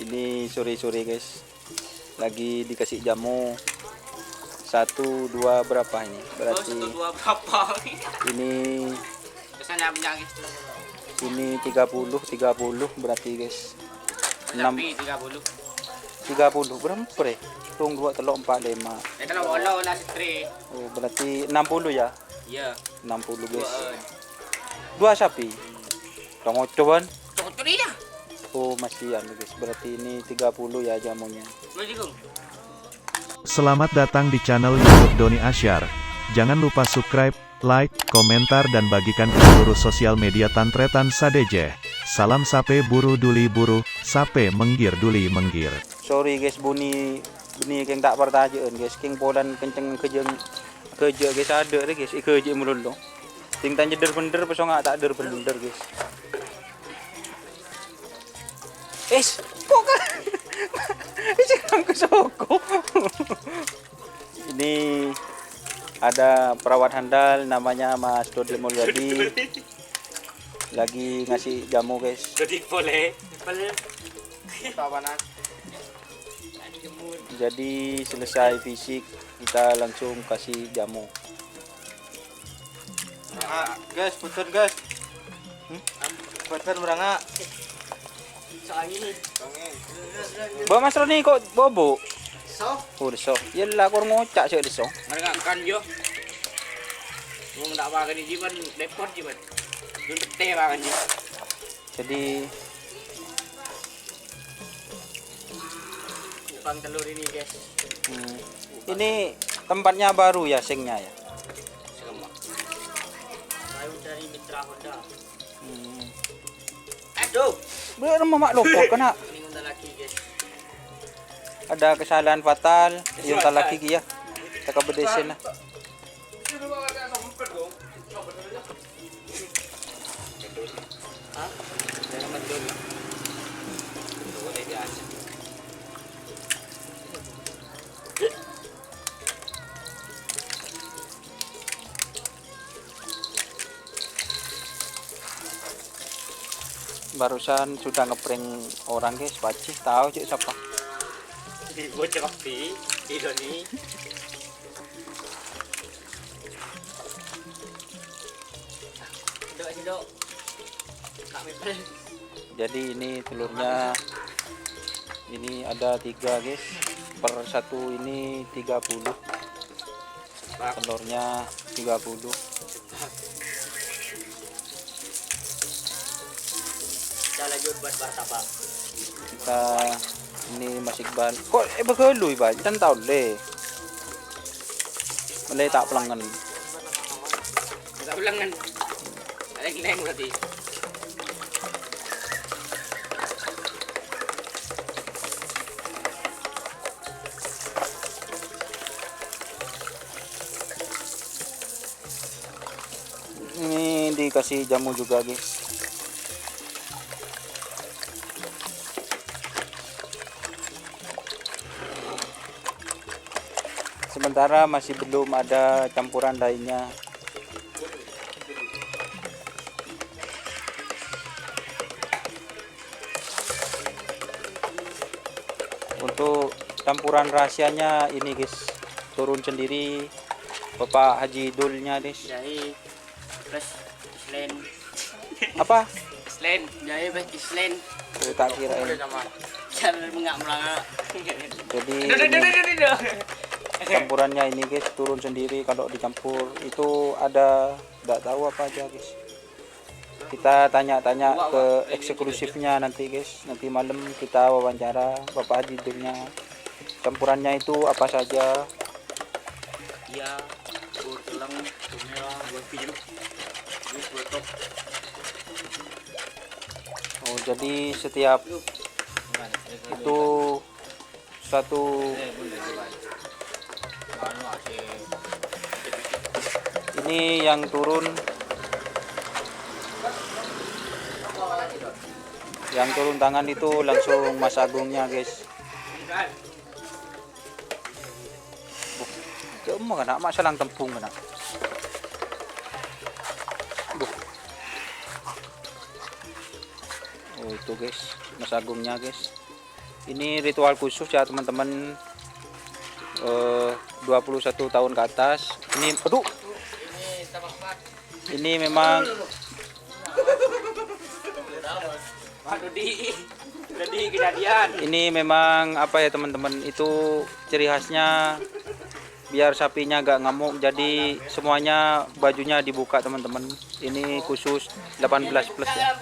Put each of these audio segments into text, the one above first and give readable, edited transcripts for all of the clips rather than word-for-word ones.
Ini sore-sore guys, lagi dikasih jamu 1, 2 berapa ini? Berarti 1, 2 berapa? ini Biasanya penyakit. ini 30 berarti guys. 6 30. 30 berapa re? Tung 2 3 4 5. Kalau walau nasi tre. Oh, berarti 60 ya? Iya. 60 guys. 2 sapi. Tong coban. Cocok dia. Oh, masih anu guys. Berarti ini 30 ya jamunya. Selamat datang di channel YouTube Doni Asyar. Jangan lupa subscribe, like, komentar dan bagikan ke seluruh sosial media Tantretan Sadeje. Salam sape buru duli buru, sape menggir duli menggir. Sorry guys, buni keng tak pertajaan guys. Keng polan kenceng kerja guys ada deh guys. Kerja melulu. Ting tanya bener pesong tak der bener guys. Kok kan? Jangan ke soko. Ini ada perawat handal namanya Mas Dodi Mulyadi. Lagi ngasih jamu guys. Jadi boleh. Jadi selesai fisik kita langsung kasih jamu. Guys, punten guys. Punten berangak. Bawa Mas Roni kok bobo? Oh, deso. Yalah kor ngocak sih deso. Mereka kan yo. Mau tak makan ini jiban repot jiban. Untuk teh makan ji. Jadi Bang telur ini guys. Ini tempatnya baru ya, singnya ya. Sama. Baru dari Mitra Honda. Aduh. Bener mamak lopot kena. Ini Honda lagi guys. Ada kesalahan fatal. Yung talaki ya. Taka bedesin na. Hah? Jangan betul. Boleh biasa. Barusan sudah ngeprank orang guys, Pacih tahu cik siapa. Bocah kopi di Doni. Dok. Kak Mepel. Jadi ini telurnya ini ada 3 guys. Per satu ini 30. Telurnya 30. Kita lanjut buat martabak. Kita ini masih ban. Kok begelui ba? Can tahu le. Mulai tak pelangan. Enggak bilang kan. Ada gileng berarti. Ini dikasih jamu juga guys. Sementara masih belum ada campuran lainnya. Untuk campuran rahasianya ini guys, turun sendiri Bapak Haji Dulnya guys. Jahe plus islen. Apa? Islen, jahe plus islen. Tak kirain. Jangan melangak. Jadi campurannya ini guys turun sendiri. Kalau dicampur itu ada tidak tahu apa aja guys. Kita tanya-tanya ke eksklusifnya nanti guys. Nanti malam kita wawancara Bapak Haji Dulnya. Campurannya itu apa saja? Iya, bur tulang, merah, buat film, buat top. Oh, jadi setiap itu satu ini yang turun tangan itu langsung Mas Agungnya guys. Cuma kena mak salang tempung kena. Oh itu guys, Mas Agungnya guys. Ini ritual khusus ya teman-teman, 21 tahun ke atas. Ini aduh, ini memang kejadian. ini memang apa ya teman-teman, itu ciri khasnya biar sapinya gak ngamuk, jadi semuanya bajunya dibuka teman-teman. Ini khusus 18 plus ya.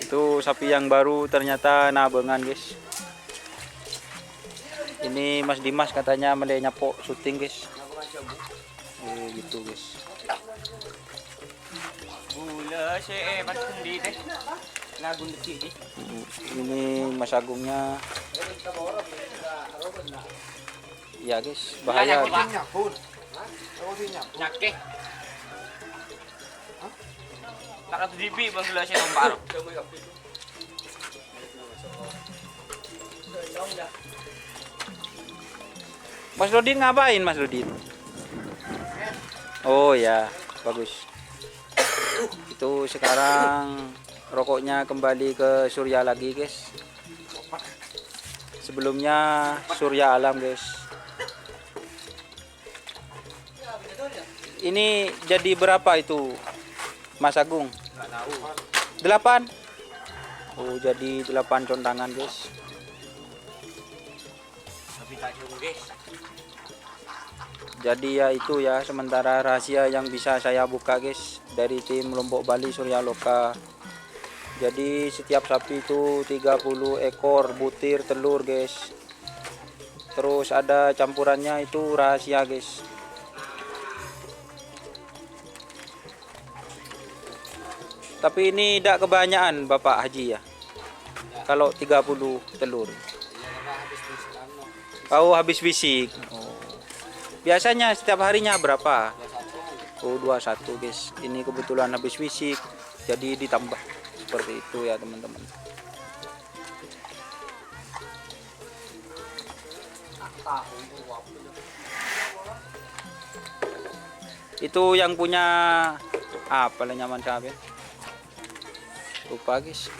Itu sapi yang baru ternyata nabengan guys. Ini Mas Dimas katanya mulai nyapok syuting guys. Gitu guys. Gula saya macam di deh. Lagu deki ni. Ini Mas Agungnya. Ya guys, bahaya. Nyake. Tak ada dibi bang gula saya nombor. Mas Rodin ngapain Mas Rodin? Oh ya, bagus. Itu sekarang rokoknya kembali ke Surya lagi guys. Sebelumnya Surya Alam guys. Ini jadi berapa itu Mas Agung? 8. Oh jadi 8 contangan guys. Tapi tak jauh guys. Jadi ya itu ya sementara rahasia yang bisa saya buka guys dari tim Lombok Bali Surya Loka. Jadi setiap sapi itu 30 ekor butir telur guys. Terus ada campurannya itu rahasia guys. Tapi ini tidak kebanyakan Bapak Haji ya. Kalau 30 telur. Oh habis fisik. Oh. Biasanya setiap harinya berapa? Oh 21 guys. Ini kebetulan habis fisik. Jadi ditambah seperti itu ya teman-teman. Itu yang punya apa lah nyaman siapa? Lupa guys.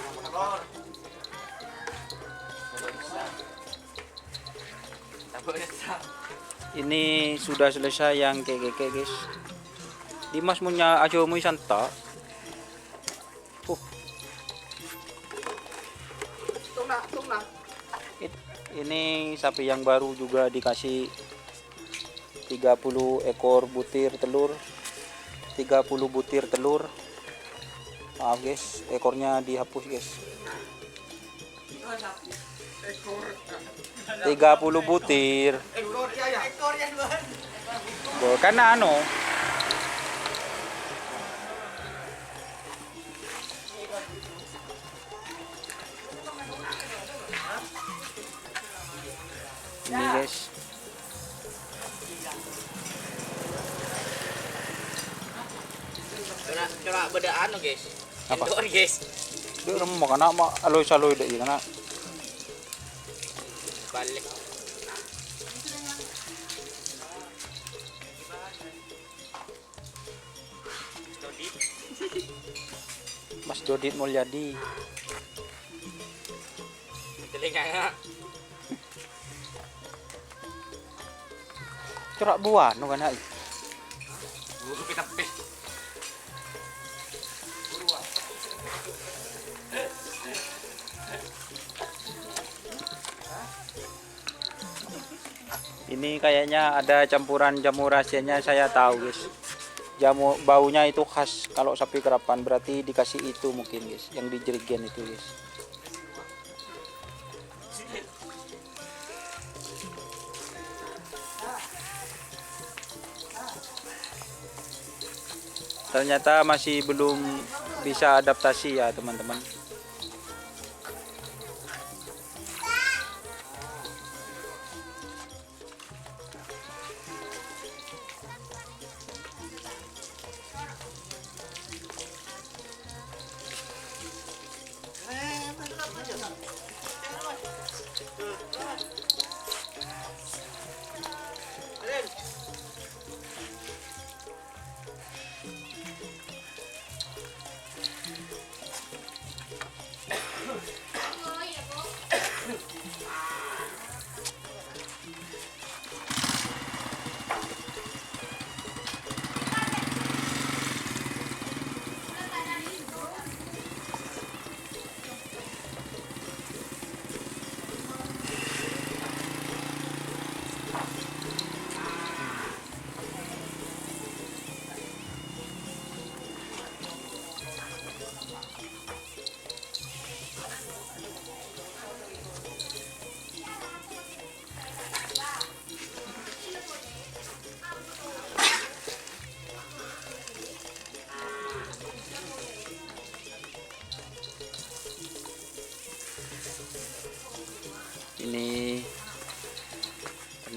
Ini sudah selesai yang keke guys. Dimas punya aja mau santa. Ini sapi yang baru juga dikasih 30 ekor butir telur. 30 butir telur. Maaf guys, ekornya dihapus guys. 30 butir. Bukan ano. Ini guys. Coba beda anu guys. Apa? Endor guys. Dia orang makan apa? Aloy-saloy deh kana. Balik. Mas Dodit Mulyadi. Telinganya. Cerak buah no kana. Tepi. Ini kayaknya ada campuran jamu rahasianya, saya tahu guys. Jamu baunya itu khas kalau sapi kerapan, berarti dikasih itu mungkin guys, yang di jerigen itu guys. Ternyata masih belum bisa adaptasi ya teman-teman.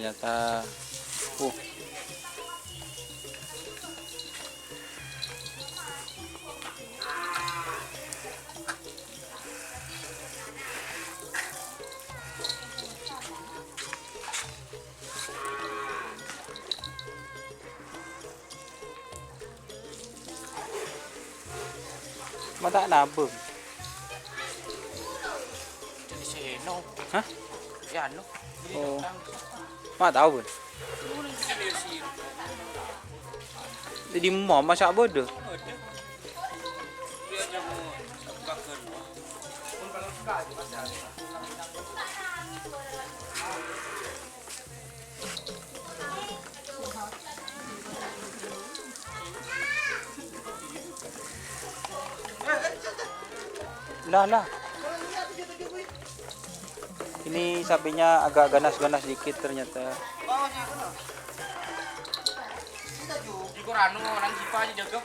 ternyata. Mata nabung. Jadi seno. Hah? Ya anu. Oh. Mak tahu pun. Jadi mau masak bodoh. Dia aja mau bukakan. Pun kalau suka aja masak. Lah. Ini sapinya agak ganas-ganas dikit ternyata. Di Korano orang Jipa aja jaga.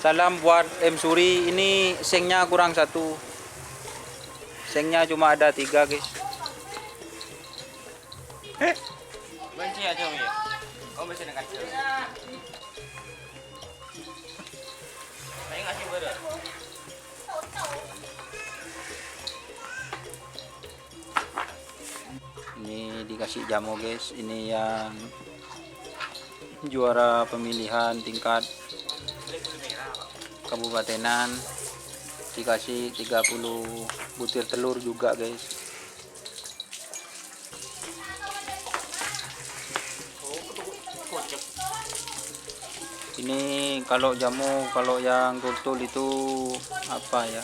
Salam buat M Suri, ini sengnya kurang 1. Sengnya cuma ada 3 guys. Benci aja ya. Oh masih dengan kecil. Saya ngasih berat. Ini dikasih jamu guys. Ini yang juara pemilihan tingkat kabupatenan, dikasih 30 butir telur juga guys. Ini kalau jamu, kalau yang tultul itu apa ya,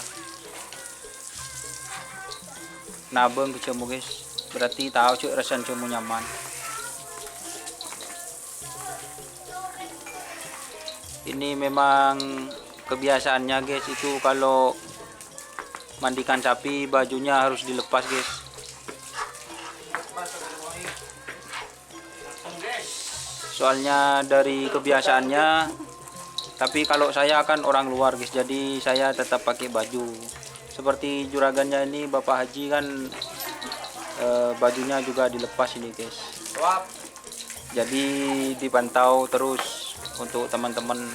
nabeng ke jamu guys, berarti tahu cuk rasanya jamu nyaman. Ini memang kebiasaannya guys, itu kalau mandikan sapi bajunya harus dilepas guys. Soalnya dari kebiasaannya. Tapi kalau saya kan orang luar guys, jadi saya tetap pakai baju. Seperti juragannya ini Bapak Haji kan bajunya juga dilepas ini guys. Jadi dipantau terus untuk teman-teman.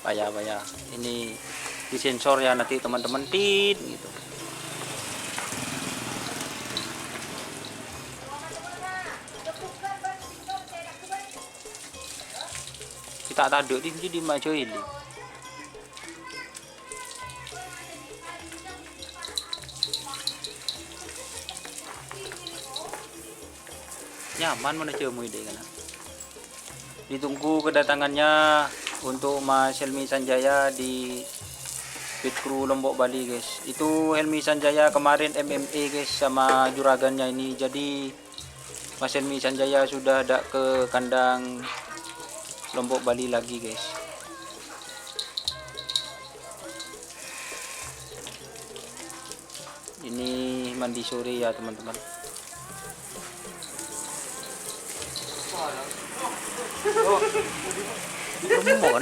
Payah ini disensor ya nanti teman-teman tit gitu. Kita taduk di maju ini. Nyaman mana cemu ide kan. Ditunggu kedatangannya untuk Mas Helmi Sanjaya di Pit Crew Lombok Bali guys. Itu Helmi Sanjaya kemarin MMA guys sama juragannya ini. Jadi Mas Helmi Sanjaya sudah ada ke kandang Lombok Bali lagi guys. Ini mandi sore ya teman-teman. Oh, di promo